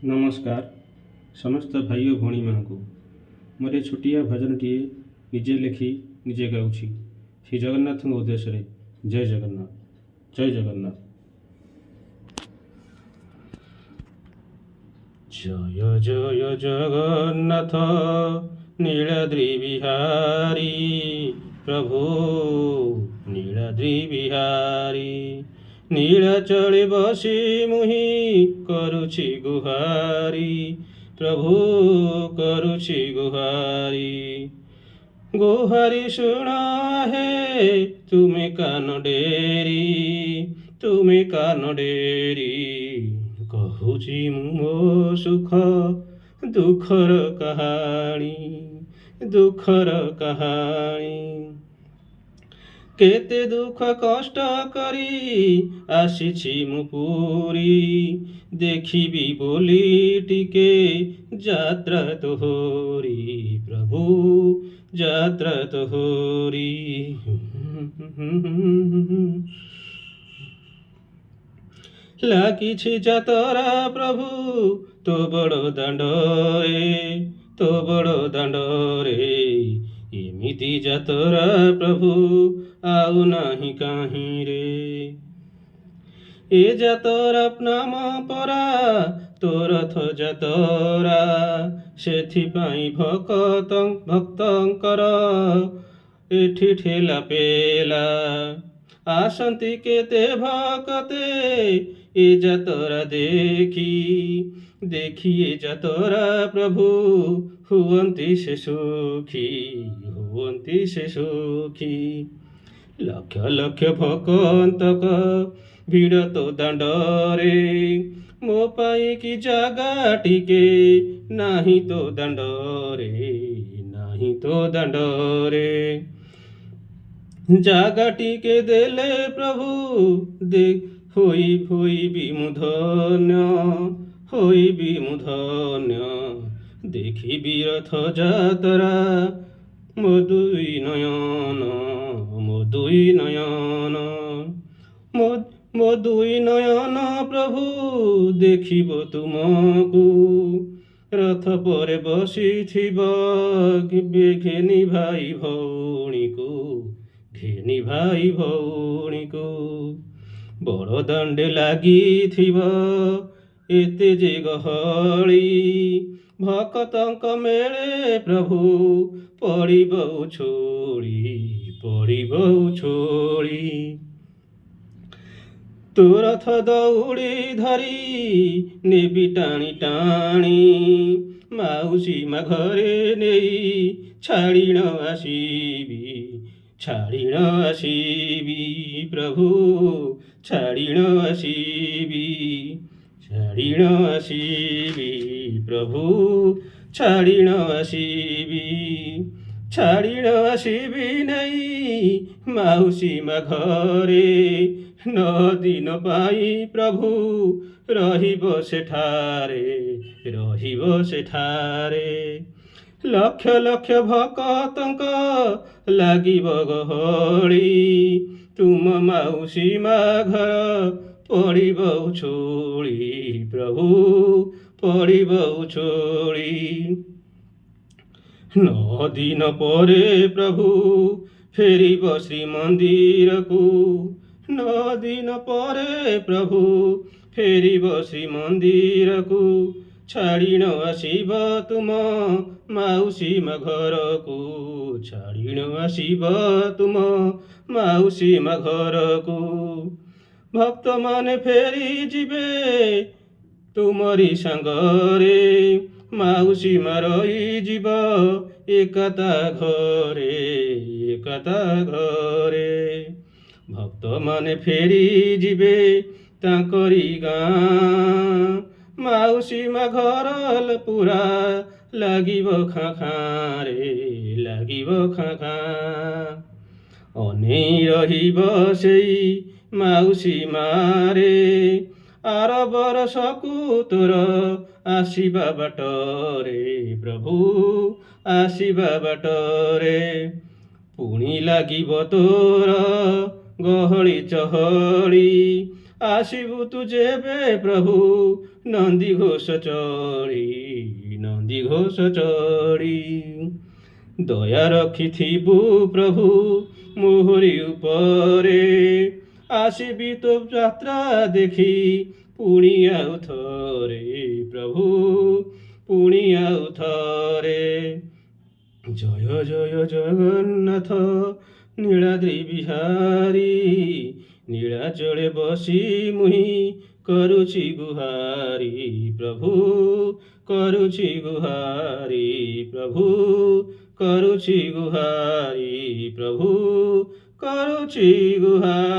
नमस्कार समस्त भाई और भौणी मानू मोर छोटिया भजनटीए निजे लिखि निजे गाँची श्री जगन्नाथ उद्देश्य जय जगन्नाथ जय जगन्नाथ। जय जय जगन्नाथ नीलाद्रि बिहारी प्रभु नीलाद्रि बिहारी नीलाचले बसी मुहि करुछि गुहारी प्रभु करुछि गुहारी गुहारी शुण हे तुम्हें कान डेरी कहूची मो सुख दुखर कहानी केते दुख कष्ट करी आसीछि मु पुरी देखिबी बोली टिके जात्रा तोहरी प्रभु जात्रा तोहरी लागिछि जातरा प्रभु तो बड़ दांडरे एमिति जातरा प्रभु आउ नाही काहीं रे ए जातरा नाम परा तोरथ जातरा सेथिपाई भक्तंकर एठी ठेला पेला आसंती केते भक्ते ए जातरा देखिए जातरा प्रभु हुवंती से सुखी लक्ष लक्ष भक्तक भिड़ तो दांडरे मो पाई की जगह टिके नाही तो दांडरे जगह टिके देले प्रभु दे होई विमुधन्य देखी रथ जातरा मो दुई नयन प्रभु देखिब तुमको रथ पर बसिथिब घेनी भाई भौणी को बड़ दांडे लागिथिब एते जे गहली भक्तंक मेले प्रभु पड़िबौ छोड़ी तो रथ दौड़ी धरी नेबी टाणी माउसी मा घरे नेई छाड़ी न आसीबी प्रभु छाड़ी न आसीबी प्रभु छाड़ी न आसीबी नहीं माउसी मा घरे 9 दिन पाई प्रभु रहिब सेठारे लक्ष लक्ष भक्तंक लागिब गहली तुम माउसी मा घर पड़िबौ छोड़ी प्रभु पड़िबौ छोड़ी 9 दिन परे प्रभु फेरिब श्रीमंदिर को 9 दिन परे प्रभु फेरिब श्रीमंदिर को छाड़ी न आसीब तुम माउसी मा घर को छाड़ी न आसीब तुम माउसी मा घर को भक्त माने फेरी जिबे तुमरी सांगरे माउसी मा रही जीव एकता घरे भक्त माने फेरी जिबे तांकरी गाँ माउसी मा घर पूरा लागिब खाँ अनेई रहिब सेई माउसी मारे आर बरसकु तोर आसिबा बाटरे प्रभु आसिबा बाटरे पुणी लागिब तोर गहली चहली ଆସିବୁ ତୁ ଯେବେ ପ୍ରଭୁ ନନ୍ଦୀ ଘୋଷ ଚଢ଼ି ଦୟା ରଖିଥିବୁ ପ୍ରଭୁ ମୋହରି ଉପରେ ଆସିବି ତୋ ଯାତ୍ରା ଦେଖି ପୁଣି ଆଉ ଥରେ ପ୍ରଭୁ ପୁଣି ଆଉ ଥରେ ଜୟ ଜୟ ଜଗନ୍ନାଥ ନୀଳାଦ୍ରି ବିହାରୀ ନୀଳାଚଳେ ବସି ମୁହିଁ କରୁଛି ଗୁହାରି ପ୍ରଭୁ କରୁଛି ଗୁହାରି ପ୍ରଭୁ କରୁଛି ଗୁହାରି ପ୍ରଭୁ କରୁଛି ଗୁହାରି।